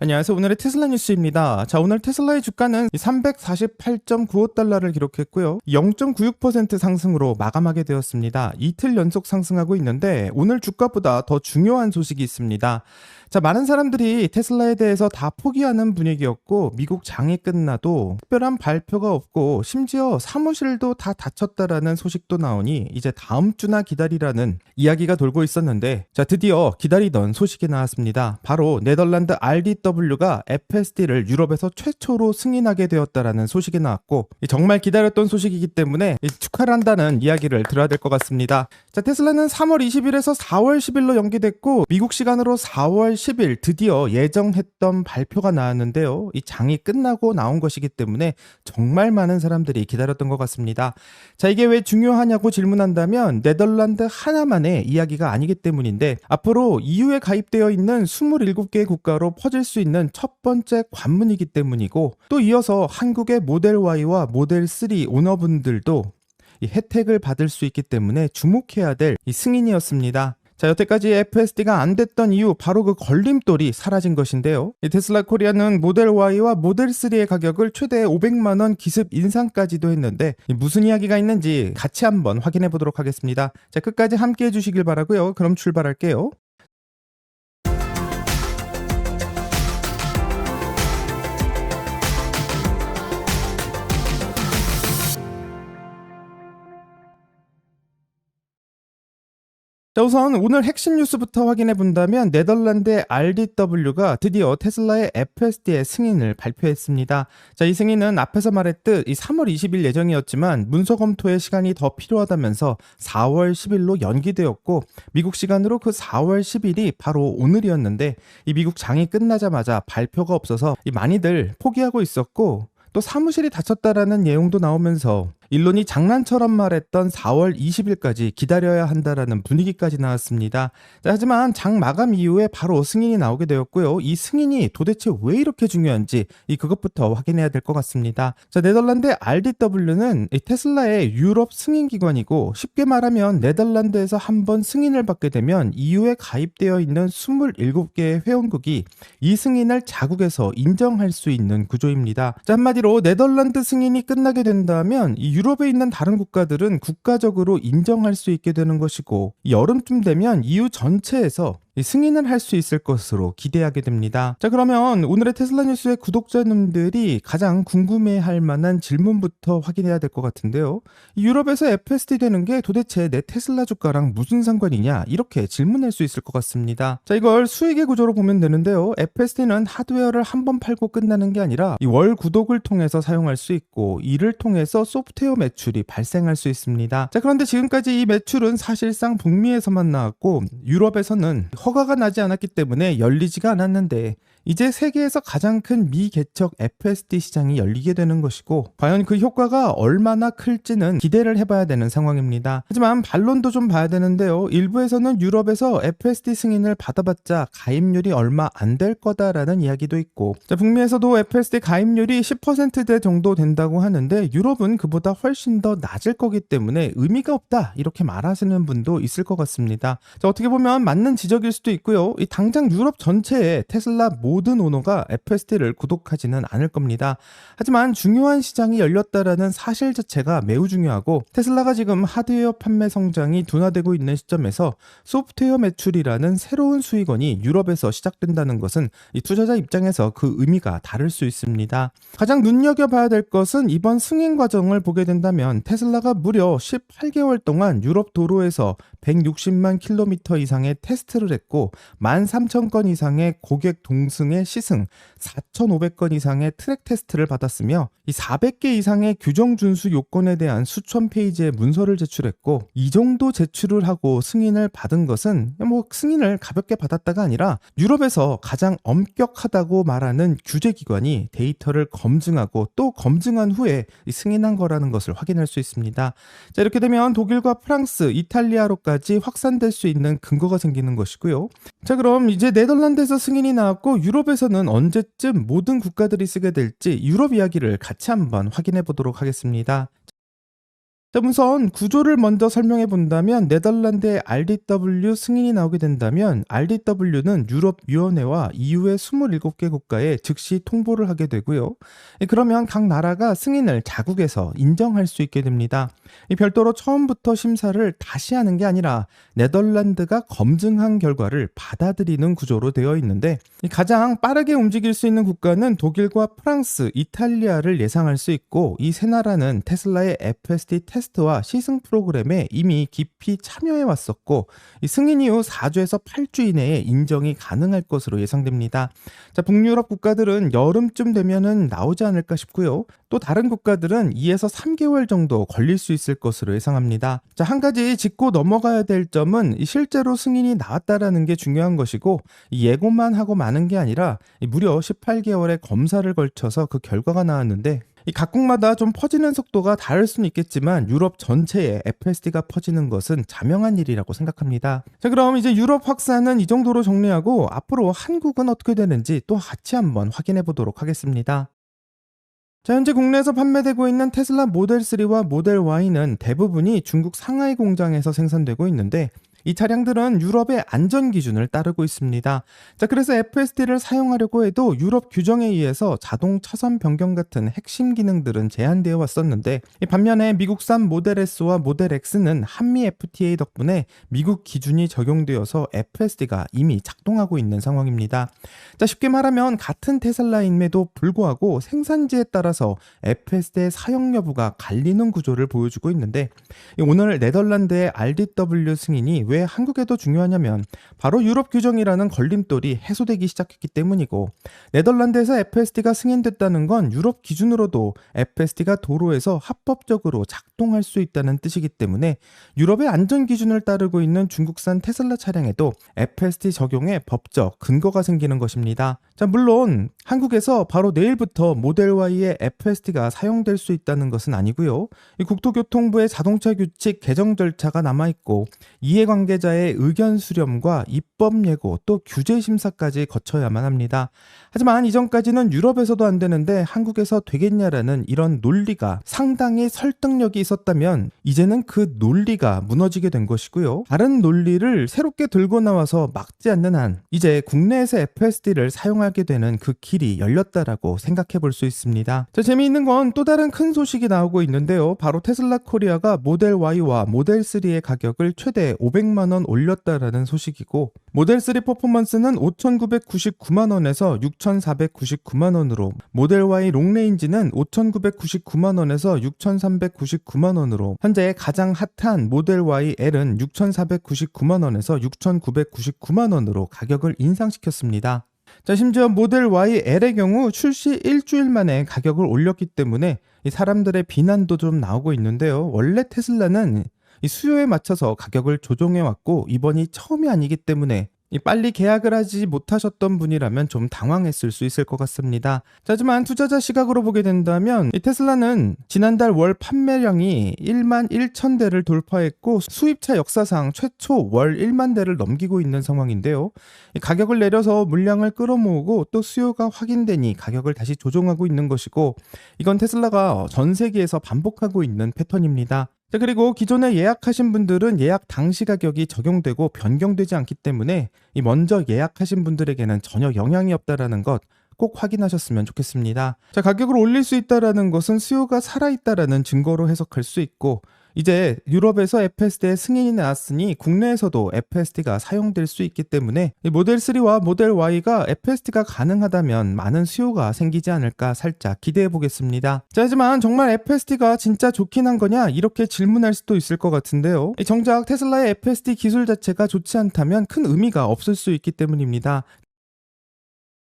안녕하세요. 오늘의 테슬라 뉴스입니다. 자, 오늘 테슬라의 주가는 348.95달러를 기록했고요. 0.96% 상승으로 마감하게 되었습니다. 이틀 연속 상승하고 있는데 오늘 주가보다 더 중요한 소식이 있습니다. 자, 많은 사람들이 테슬라에 대해서 다 포기하는 분위기였고 미국 장이 끝나도 특별한 발표가 없고 심지어 사무실도 다 닫혔다라는 소식도 나오니 이제 다음 주나 기다리라는 이야기가 돌고 있었는데, 자, 드디어 기다리던 소식이 나왔습니다. 바로 네덜란드 RDW가 FSD를 유럽에서 최초로 승인하게 되었다라는 소식이 나왔고, 정말 기다렸던 소식이기 때문에 축하를 한다는 이야기를 들어야 될 것 같습니다. 자, 테슬라는 3월 20일에서 4월 10일로 연기됐고 미국 시간으로 4월 10일 드디어 예정했던 발표가 나왔는데요. 이 장이 끝나고 나온 것이기 때문에 정말 많은 사람들이 기다렸던 것 같습니다. 자, 이게 왜 중요하냐고 질문한다면 네덜란드 하나만의 이야기가 아니기 때문인데, 앞으로 EU에 가입되어 있는 27개의 국가로 퍼질 수 있는 첫 번째 관문이기 때문이고, 또 이어서 한국의 모델 Y와 모델 3 오너분들도 이 혜택을 받을 수 있기 때문에 주목해야 될 이 승인이었습니다. 자, 여태까지 FSD가 안 됐던 이유, 바로 그 걸림돌이 사라진 것인데요. 이 테슬라 코리아는 모델 Y와 모델 3의 가격을 최대 500만 원 기습 인상까지도 했는데 무슨 이야기가 있는지 같이 한번 확인해 보도록 하겠습니다. 자, 끝까지 함께 해주시길 바라고요. 그럼 출발할게요. 자, 우선 오늘 핵심 뉴스부터 확인해 본다면 네덜란드의 RDW가 드디어 테슬라의 FSD의 승인을 발표했습니다. 자, 이 승인은 앞에서 말했듯 이 3월 20일 예정이었지만 문서 검토에 시간이 더 필요하다면서 4월 10일로 연기되었고, 미국 시간으로 그 4월 10일이 바로 오늘이었는데 이 미국 장이 끝나자마자 발표가 없어서 많이들 포기하고 있었고, 또 사무실이 닫혔다라는 내용도 나오면서 일론이 장난처럼 말했던 4월 20일까지 기다려야 한다라는 분위기까지 나왔습니다. 자, 하지만 장 마감 이후에 바로 승인이 나오게 되었고요. 이 승인이 도대체 왜 이렇게 중요한지 그것부터 확인해야 될 것 같습니다. 자, 네덜란드 RDW는 테슬라의 유럽 승인 기관이고, 쉽게 말하면 네덜란드에서 한번 승인을 받게 되면 EU에 가입되어 있는 27개의 회원국이 이 승인을 자국에서 인정할 수 있는 구조입니다. 자, 한마디로 네덜란드 승인이 끝나게 된다면 이 유럽에 있는 다른 국가들은 국가적으로 인정할 수 있게 되는 것이고, 여름쯤 되면 EU 전체에서 승인을 할 수 있을 것으로 기대하게 됩니다. 자, 그러면 오늘의 테슬라 뉴스의 구독자님들이 가장 궁금해할 만한 질문부터 확인해야 될 것 같은데요. 유럽에서 FSD 되는 게 도대체 내 테슬라 주가랑 무슨 상관이냐, 이렇게 질문할 수 있을 것 같습니다. 자, 이걸 수익의 구조로 보면 되는데요. FSD는 하드웨어를 한 번 팔고 끝나는 게 아니라 이 월 구독을 통해서 사용할 수 있고, 이를 통해서 소프트웨어 매출이 발생할 수 있습니다. 자, 그런데 지금까지 이 매출은 사실상 북미에서만 나왔고 유럽에서는 허가가 나지 않았기 때문에 열리지가 않았는데, 이제 세계에서 가장 큰 미개척 FSD 시장이 열리게 되는 것이고, 과연 그 효과가 얼마나 클지는 기대를 해봐야 되는 상황입니다. 하지만 반론도 좀 봐야 되는데요. 일부에서는 유럽에서 FSD 승인을 받아봤자 가입률이 얼마 안 될 거다라는 이야기도 있고, 자, 북미에서도 FSD 가입률이 10%대 정도 된다고 하는데 유럽은 그보다 훨씬 더 낮을 거기 때문에 의미가 없다, 이렇게 말하시는 분도 있을 것 같습니다. 자, 어떻게 보면 맞는 지적일 수도 있고요. 이 당장 유럽 전체에 테슬라 모든 오너가 FSD를 구독하지는 않을 겁니다. 하지만 중요한 시장이 열렸다라는 사실 자체가 매우 중요하고, 테슬라가 지금 하드웨어 판매 성장이 둔화되고 있는 시점에서 소프트웨어 매출이라는 새로운 수익원이 유럽에서 시작된다는 것은 이 투자자 입장에서 그 의미가 다를 수 있습니다. 가장 눈여겨봐야 될 것은 이번 승인 과정을 보게 된다면 테슬라가 무려 18개월 동안 유럽 도로에서 160만 킬로미터 이상의 테스트를 했고, 13,000건 이상의 고객 동승의 시승, 4,500건 이상의 트랙 테스트를 받았으며, 이 400개 이상의 규정 준수 요건에 대한 수천 페이지의 문서를 제출했고, 이 정도 제출을 하고 승인을 받은 것은 승인을 가볍게 받았다가 아니라 유럽에서 가장 엄격하다고 말하는 규제기관이 데이터를 검증하고 또 검증한 후에 승인한 거라는 것을 확인할 수 있습니다. 자, 이렇게 되면 독일과 프랑스, 이탈리아로까지 확산될 수 있는 근거가 생기는 것이고요. 자, 그럼 이제 네덜란드에서 승인이 나왔고 유럽에서는 언제쯤 모든 국가들이 쓰게 될지 유럽 이야기를 같이 한번 확인해 보도록 하겠습니다. 자, 우선 구조를 먼저 설명해 본다면 네덜란드의 RDW 승인이 나오게 된다면 RDW는 유럽위원회와 EU의 27개 국가에 즉시 통보를 하게 되고요. 그러면 각 나라가 승인을 자국에서 인정할 수 있게 됩니다. 별도로 처음부터 심사를 다시 하는 게 아니라 네덜란드가 검증한 결과를 받아들이는 구조로 되어 있는데, 가장 빠르게 움직일 수 있는 국가는 독일과 프랑스, 이탈리아를 예상할 수 있고, 이 세 나라는 테슬라의 FSD 테스트와 시승 프로그램에 이미 깊이 참여해 왔었고, 이 승인 이후 4주에서 8주 이내에 인정이 가능할 것으로 예상됩니다. 자, 북유럽 국가들은 여름쯤 되면은 나오지 않을까 싶고요. 또 다른 국가들은 2에서 3개월 정도 걸릴 수 있을 것으로 예상합니다. 자, 한 가지 짚고 넘어가야 될 점은 실제로 승인이 나왔다라는 게 중요한 것이고, 예고만 하고 마는 게 아니라 무려 18개월의 검사를 걸쳐서 그 결과가 나왔는데, 이 각국마다 좀 퍼지는 속도가 다를 수는 있겠지만 유럽 전체에 FSD가 퍼지는 것은 자명한 일이라고 생각합니다. 자, 그럼 이제 유럽 확산은 이 정도로 정리하고 앞으로 한국은 어떻게 되는지 또 같이 한번 확인해 보도록 하겠습니다. 자, 현재 국내에서 판매되고 있는 테슬라 모델 3와 모델 Y는 대부분이 중국 상하이 공장에서 생산되고 있는데, 이 차량들은 유럽의 안전 기준을 따르고 있습니다. 자, 그래서 FSD를 사용하려고 해도 유럽 규정에 의해서 자동 차선 변경 같은 핵심 기능들은 제한되어 왔었는데, 반면에 미국산 모델 S와 모델 X는 한미 FTA 덕분에 미국 기준이 적용되어서 FSD가 이미 작동하고 있는 상황입니다. 자, 쉽게 말하면 같은 테슬라임에도 불구하고 생산지에 따라서 FSD의 사용 여부가 갈리는 구조를 보여주고 있는데, 오늘 네덜란드의 RDW 승인이 왜 한국에도 중요하냐면 바로 유럽 규정이라는 걸림돌이 해소되기 시작했기 때문이고, 네덜란드에서 FSD가 승인됐다는 건 유럽 기준으로도 FSD가 도로에서 합법적으로 작동할 수 있다는 뜻이기 때문에 유럽의 안전 기준을 따르고 있는 중국산 테슬라 차량에도 FSD 적용에 법적 근거가 생기는 것입니다. 자, 물론 한국에서 바로 내일부터 모델 Y의 FSD가 사용될 수 있다는 것은 아니고요. 이 국토교통부의 자동차 규칙 개정 절차가 남아있고, 이해관계자의 의견 수렴과 입법 예고 또 규제 심사까지 거쳐야만 합니다. 하지만 이전까지는 유럽에서도 안 되는데 한국에서 되겠냐라는 이런 논리가 상당히 설득력이 있었다면, 이제는 그 논리가 무너지게 된 것이고요. 다른 논리를 새롭게 들고 나와서 막지 않는 한 이제 국내에서 FSD를 사용하게 되는 그 길이 열렸다라고 생각해 볼 수 있습니다. 자, 재미있는 건 또 다른 큰 소식이 나오고 있는데요. 바로 테슬라 코리아가 모델 Y와 모델 3의 가격을 최대 500만 원 올렸다라는 소식이고, 모델 3 퍼포먼스는 5,999만 원에서 6,499만 원으로, 모델 Y 롱레인지는 5,999만 원에서 6,399만 원으로, 현재 가장 핫한 모델 Y L은 6,499만 원에서 6,999만 원으로 가격을 인상시켰습니다. 자, 심지어 모델 Y L의 경우 출시 일주일 만에 가격을 올렸기 때문에 이 사람들의 비난도 좀 나오고 있는데요. 원래 테슬라는 이 수요에 맞춰서 가격을 조정해 왔고, 이번이 처음이 아니기 때문에 빨리 계약을 하지 못하셨던 분이라면 좀 당황했을 수 있을 것 같습니다. 자, 하지만 투자자 시각으로 보게 된다면 이 테슬라는 지난달 월 판매량이 1만 1천 대를 돌파했고, 수입차 역사상 최초 월 1만 대를 넘기고 있는 상황인데요. 이 가격을 내려서 물량을 끌어모으고 또 수요가 확인되니 가격을 다시 조정하고 있는 것이고, 이건 테슬라가 전 세계에서 반복하고 있는 패턴입니다. 자, 그리고 기존에 예약하신 분들은 예약 당시 가격이 적용되고 변경되지 않기 때문에 이 먼저 예약하신 분들에게는 전혀 영향이 없다라는 것 꼭 확인하셨으면 좋겠습니다. 자, 가격을 올릴 수 있다라는 것은 수요가 살아있다라는 증거로 해석할 수 있고, 이제 유럽에서 FSD의 승인이 나왔으니 국내에서도 FSD가 사용될 수 있기 때문에 모델 3와 모델 Y가 FSD가 가능하다면 많은 수요가 생기지 않을까 살짝 기대해 보겠습니다. 자, 하지만 정말 FSD가 진짜 좋긴 한 거냐, 이렇게 질문할 수도 있을 것 같은데요. 정작 테슬라의 FSD 기술 자체가 좋지 않다면 큰 의미가 없을 수 있기 때문입니다.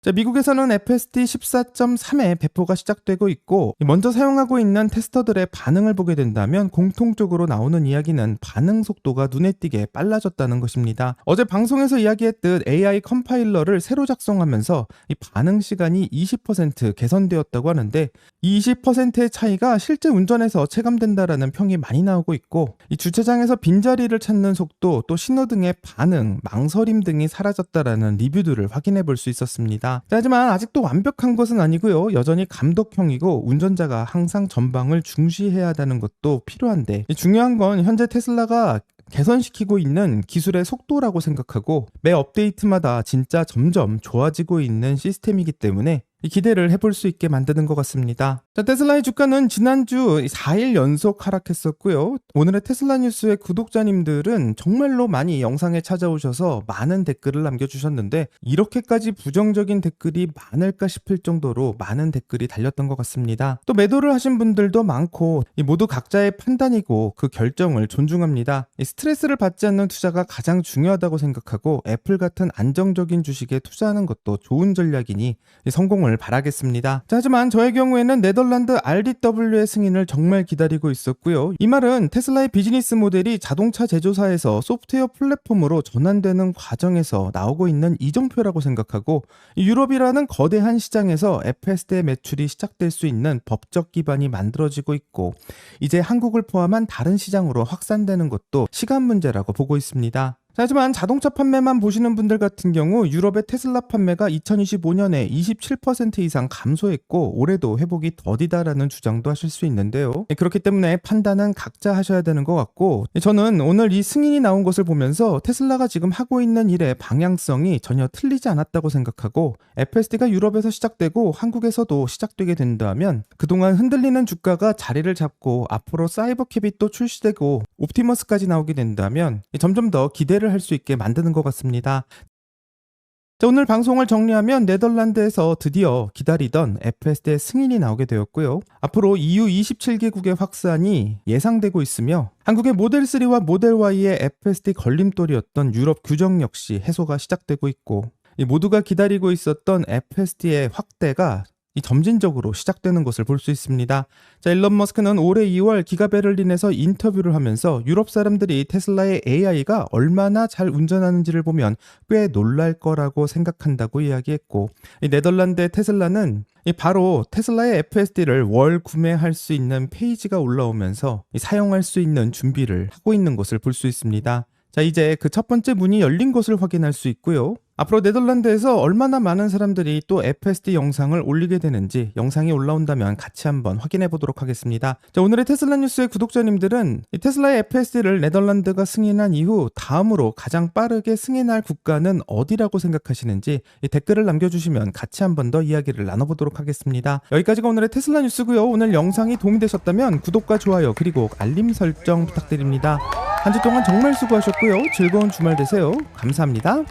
자, 미국에서는 FSD 14.3의 배포가 시작되고 있고, 먼저 사용하고 있는 테스터들의 반응을 보게 된다면 공통적으로 나오는 이야기는 반응 속도가 눈에 띄게 빨라졌다는 것입니다. 어제 방송에서 이야기했듯 AI 컴파일러를 새로 작성하면서 이 반응 시간이 20% 개선되었다고 하는데, 이 20%의 차이가 실제 운전에서 체감된다라는 평이 많이 나오고 있고, 이 주차장에서 빈자리를 찾는 속도, 또 신호등의 반응, 망설임 등이 사라졌다라는 리뷰들을 확인해 볼 수 있었습니다. 있습니다. 하지만 아직도 완벽한 것은 아니고요. 여전히 감독형이고 운전자가 항상 전방을 중시해야 한다는 것도 필요한데, 중요한 건 현재 테슬라가 개선시키고 있는 기술의 속도라고 생각하고 매 업데이트마다 진짜 점점 좋아지고 있는 시스템이기 때문에 기대를 해볼 수 있게 만드는 것 같습니다. 자, 테슬라의 주가는 지난주 4일 연속 하락했었고요. 오늘의 테슬라 뉴스의 구독자님들은 정말로 많이 영상에 찾아오셔서 많은 댓글을 남겨주셨는데 이렇게까지 부정적인 댓글이 많을까 싶을 정도로 많은 댓글이 달렸던 것 같습니다. 또 매도를 하신 분들도 많고 모두 각자의 판단이고 그 결정을 존중합니다. 스트레스를 받지 않는 투자가 가장 중요하다고 생각하고 애플 같은 안정적인 주식에 투자하는 것도 좋은 전략이니 성공을 바라겠습니다. 자, 하지만 저의 경우에는 네덜란드 RDW의 승인을 정말 기다리고 있었고요. 이 말은 테슬라의 비즈니스 모델이 자동차 제조사에서 소프트웨어 플랫폼으로 전환되는 과정에서 나오고 있는 이정표라고 생각하고 유럽이라는 거대한 시장에서 FSD 매출이 시작될 수 있는 법적 기반이 만들어지고 있고 이제 한국을 포함한 다른 시장으로 확산되는 것도 시간 문제라고 보고 있습니다. 하지만 자동차 판매만 보시는 분들 같은 경우 유럽의 테슬라 판매가 2025년에 27% 이상 감소했고 올해도 회복이 더디다라는 주장도 하실 수 있는데요. 그렇기 때문에 판단은 각자 하셔야 되는 것 같고 저는 오늘 이 승인이 나온 것을 보면서 테슬라가 지금 하고 있는 일의 방향성이 전혀 틀리지 않았다고 생각하고 FSD가 유럽에서 시작되고 한국에서도 시작되게 된다면 그동안 흔들리는 주가가 자리를 잡고 앞으로 사이버캡이 또 출시되고 옵티머스까지 나오게 된다면 점점 더 기대를 할 수 있게 만드는 것 같습니다. 자, 오늘 방송을 정리하면 네덜란드에서 드디어 기다리던 FSD 승인이 나오게 되었고요. 앞으로 EU 27개국의 확산이 예상되고 있으며 한국의 모델3와 모델Y의 FSD 걸림돌이었던 유럽 규정 역시 해소가 시작되고 있고 모두가 기다리고 있었던 FSD의 확대가 점진적으로 시작되는 것을 볼 수 있습니다. 자, 일론 머스크는 올해 2월 기가 베를린에서 인터뷰를 하면서 유럽 사람들이 테슬라의 AI가 얼마나 잘 운전하는지를 보면 꽤 놀랄 거라고 생각한다고 이야기했고 네덜란드의 테슬라는 바로 테슬라의 FSD를 월 구매할 수 있는 페이지가 올라오면서 사용할 수 있는 준비를 하고 있는 것을 볼 수 있습니다. 자, 이제 그 첫 번째 문이 열린 것을 확인할 수 있고요. 앞으로 네덜란드에서 얼마나 많은 사람들이 또 FSD 영상을 올리게 되는지 영상이 올라온다면 같이 한번 확인해 보도록 하겠습니다. 자, 오늘의 테슬라 뉴스의 구독자님들은 이 테슬라의 FSD를 네덜란드가 승인한 이후 다음으로 가장 빠르게 승인할 국가는 어디라고 생각하시는지 이 댓글을 남겨주시면 같이 한번 더 이야기를 나눠보도록 하겠습니다. 여기까지가 오늘의 테슬라 뉴스고요. 오늘 영상이 도움이 되셨다면 구독과 좋아요 그리고 알림 설정 부탁드립니다. 한 주 동안 정말 수고하셨고요. 즐거운 주말 되세요. 감사합니다.